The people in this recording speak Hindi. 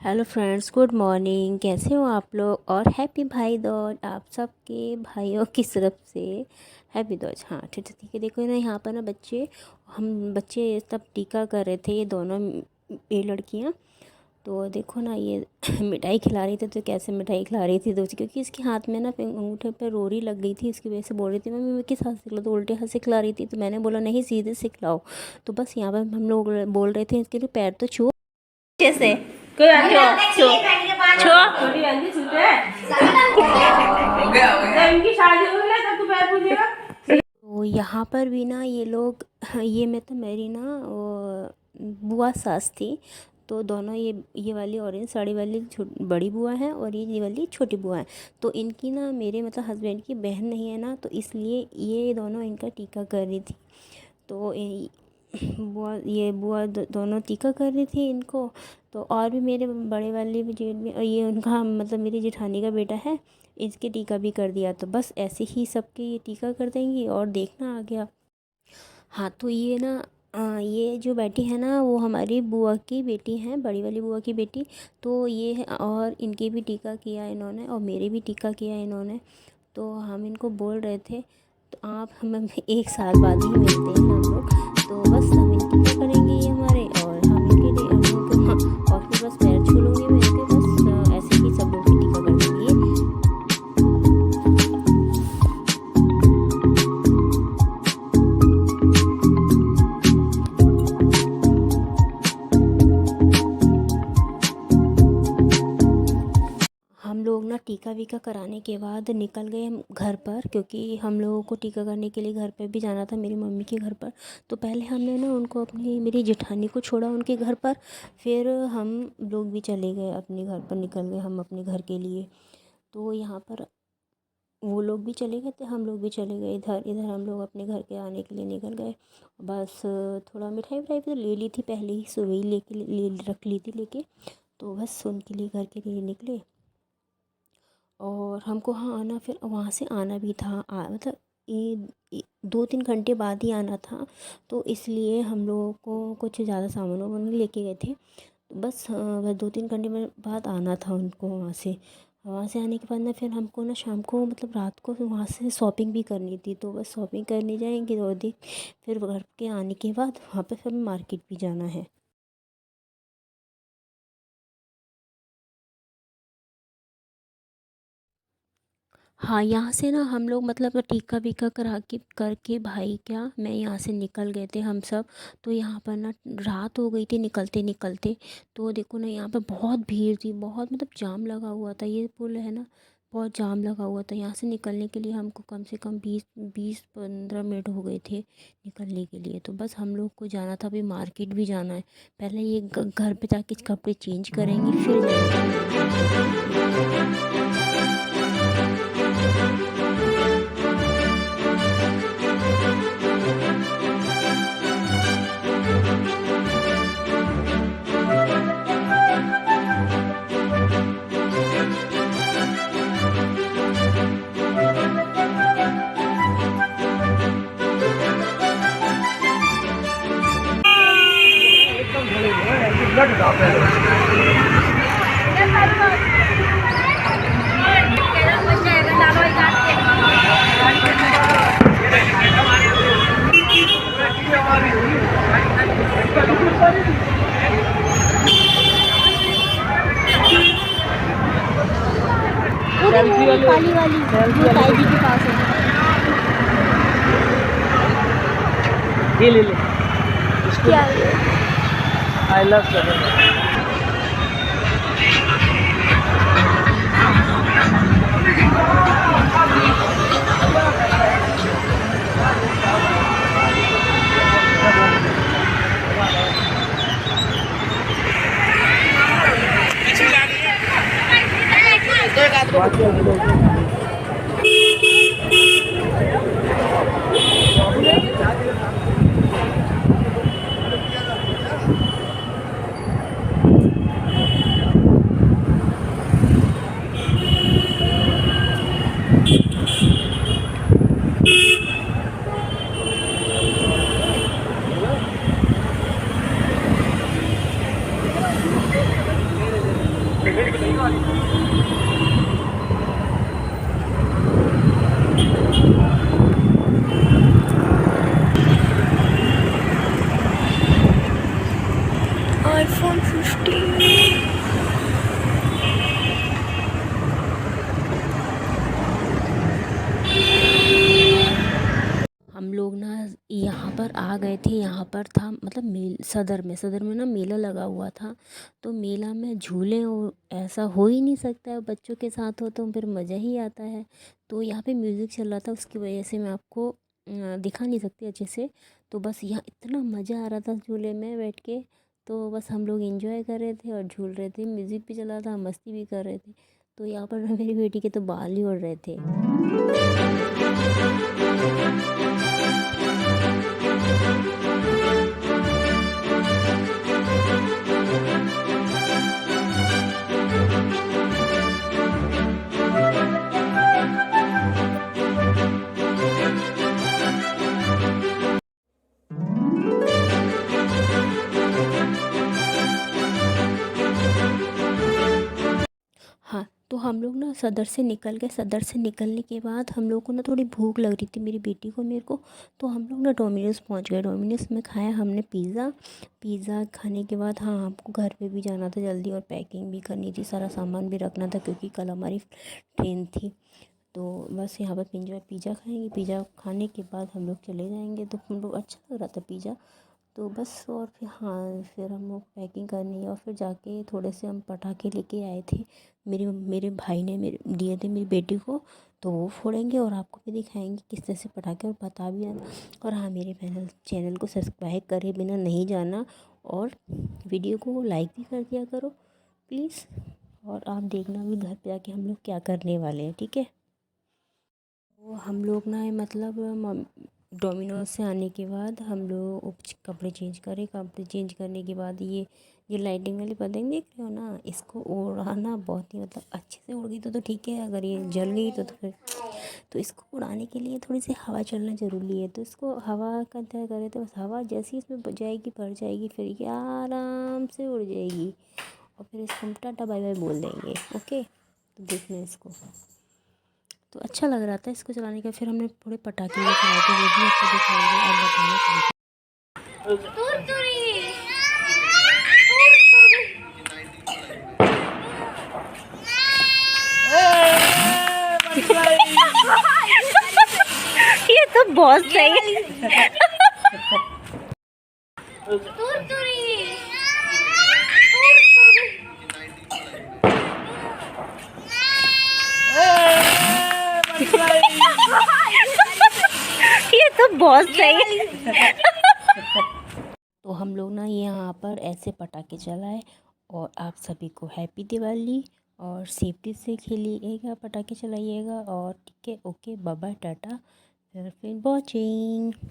Hello friends, good morning. कैसे हो आप लोग? और हैप्पी भाई दूज आप सबके भाइयों की तरफ से। हैप्पी दूज। हाँ, ठीक है ठीक है। देखो ना, यहाँ पर ना बच्चे सब टीका कर रहे थे, ये दोनों ये लड़कियाँ। तो देखो ना, ये मिठाई खिला रही थी। तो कैसे मिठाई खिला रही थी दोस्त, क्योंकि इसके हाथ में ना अंगूठे पे रोरी लग गई थी। इसकी वजह से बोल रही थी मम्मी मैं किस हाथ से खिलाऊं, तो उल्टे हाथ से खिला रही थी। तो मैंने बोला नहीं, सीधे से खिलाओ। तो बस यहाँ पर हम लोग बोल रहे थे इसके लिए पैर तो छुओ जैसे। कोई बात छो छो छो। छोटी बहन की छूटे हो गया जब इनकी शादी हो गई तब तू पैर पूजेगा। तो यहाँ पर भी ना ये लोग ये मैं तो मेरी ना बुआ सास थी। तो दोनों ये वाली ऑरेंज साड़ी वाली बड़ी बुआ है और ये वाली छोटी बुआ है। तो इनकी ना मेरे मतलब हस्बैंड की बहन नहीं है ना, तो इसलिए ये दोनों इनका टीका कर रही थी। तो बुआ दोनों टीका कर रही थी इनको। तो और भी मेरे बड़े वाले ये उनका मतलब मेरी जेठानी का बेटा है, इसके टीका भी कर दिया। तो बस ऐसे ही सबके ये टीका कर देंगी और देखना आ गया। हाँ, तो ये ना ये जो बेटी है ना, वो हमारी बुआ की बेटी हैं, बड़ी वाली बुआ की बेटी। तो ये है, और इनके भी टीका किया इन्होंने और मेरे भी टीका किया इन्होंने। तो हम इनको बोल रहे थे तो आप हमें 1 साल बाद ही मिलते हैं हम लोग। तो बस हम इनकी क्या करेंगे ये हमारे, और हम इनके लिए हम लोग हाँ, और फिर बस पैर छू लूँगी मैं इनके। बस ऐसे ही सब लोग की टीका कर देंगे। हम लोग ना टीका वीका कराने के बाद निकल गए हम घर पर, क्योंकि हम लोगों को टीका करने के लिए घर पर भी जाना था, मेरी मम्मी के घर पर। तो पहले हमने ना उनको मेरी जेठानी को छोड़ा उनके घर पर। फिर हम लोग भी चले गए अपने घर पर, निकल गए हम अपने घर के लिए। तो यहाँ पर वो लोग भी चले गए थे, हम लोग भी चले गए इधर इधर हम लोग अपने घर के आने के लिए निकल गए। बस थोड़ा मिठाई विठाई भी तो ले ली थी पहले ही, सुबह ही ले रख ली थी लेके। तो बस उनके लिए घर के लिए निकले। और हमको हाँ आना, फिर वहाँ से आना भी था मतलब ये 2-3 घंटे बाद ही आना था। तो इसलिए हम लोगों को कुछ ज़्यादा सामान वामान नहीं लेके गए थे। बस बस 2-3 घंटे में बाद आना था उनको वहाँ से आने के बाद ना फिर हमको ना शाम को मतलब रात को वहाँ से शॉपिंग भी करनी थी। तो बस शॉपिंग करने जाएंगे और फिर घर के आने के बाद वहाँ पे फिर मार्केट भी जाना है। हाँ, यहाँ से ना हम लोग मतलब टीका वीका करा के करके भाई क्या मैं यहाँ से निकल गए थे हम सब। तो यहाँ पर ना रात हो गई थी निकलते निकलते। तो देखो ना, यहाँ पे बहुत भीड़ थी, बहुत मतलब जाम लगा हुआ था। ये पुल है ना, बहुत जाम लगा हुआ था। यहाँ से निकलने के लिए हमको कम से कम 20-15 मिनट हो गए थे निकलने के लिए। तो बस हम लोग को जाना था, अभी मार्केट भी जाना है। पहले ये घर पे जाके कपड़े चेंज करेंगे फिर जाएंगे। काली वाली जो ताई जी के पास है, ये ले ले। क्या आई लव सेवन। iPhone 15। हम लोग ना यहाँ पर आ गए थे। यहाँ पर था मतलब सदर में ना मेला लगा हुआ था। तो मेला में झूले ऐसा हो ही नहीं सकता है, बच्चों के साथ हो तो फिर मज़ा ही आता है। तो यहाँ पे म्यूज़िक चल रहा था, उसकी वजह से मैं आपको दिखा नहीं सकती अच्छे से। तो बस यहाँ इतना मज़ा आ रहा था झूले में बैठ के। तो बस हम लोग एंजॉय कर रहे थे और झूल रहे थे, म्यूज़िक भी चला था, मस्ती भी कर रहे थे। तो यहाँ पर मेरी बेटी के तो बाल ही उड़ रहे थे। हाँ, तो हम लोग ना सदर से निकल गए। सदर से निकलने के बाद हम लोग को ना थोड़ी भूख लग रही थी, मेरी बेटी को, मेरे को। तो हम लोग ना डोमिनोज़ पहुंच गए। डोमिनोज़ में खाया हमने पिज़्ज़ा। पिज़्ज़ा खाने के बाद हाँ, हमको घर पे भी जाना था जल्दी और पैकिंग भी करनी थी, सारा सामान भी रखना था क्योंकि कल हमारी ट्रेन थी। तो बस यहाँ पर पिज़्ज़ा खाएंगे। पिज़्ज़ा खाने के बाद हम लोग चले जाएंगे। तो हम लोग अच्छा लग रहा था पिज़्ज़ा। तो बस और फिर हाँ, फिर हम लोग पैकिंग करनी है और फिर जाके थोड़े से हम पटाखे लेके आए थे। मेरे भाई ने मेरे दिए थे मेरी बेटी को। तो वो फोड़ेंगे और आपको भी दिखाएंगे किस तरह से पटाखे, और बता भी आना। और हाँ, मेरे चैनल को सब्सक्राइब करे बिना नहीं जाना, और वीडियो को लाइक भी कर दिया करो प्लीज़। और आप देखना भी घर पे जाके हम लोग क्या करने वाले हैं, ठीक है। तो हम लोग ना मतलब डोमिनोज से आने के बाद हम लोग कपड़े चेंज करे। कपड़े चेंज करने के बाद ये लाइटिंग वाली पतंग देख रहे हो ना, इसको उड़ाना बहुत ही मतलब अच्छे से उड़ गई तो ठीक है, अगर ये जल गई तो फिर तो इसको उड़ाने के लिए थोड़ी सी हवा चलना ज़रूरी है। तो इसको हवा का क्या करे, तो बस हवा जैसी इसमें जाएगी भर जाएगी, फिर ये आराम से उड़ जाएगी और फिर इसको हम टाटा बाय बाय बोल देंगे। ओके, तो देखना इसको। तो अच्छा लग रहा था इसको चलाने का। फिर हमने थोड़े पटाखे भी चलाए थे, वो भी आपको दिखाएंगे। अब बताना कैसे। ये तो बहुत सही है। ये तो बहुत सही है। तो हम लोग ना यहाँ पर ऐसे पटाखे चलाए। और आप सभी को हैप्पी दिवाली, और सेफ्टी से खेलिएगा, पटाखे चलाइएगा। और ठीक है, ओके, बाय बाय, टाटा, फिर वॉचिंग।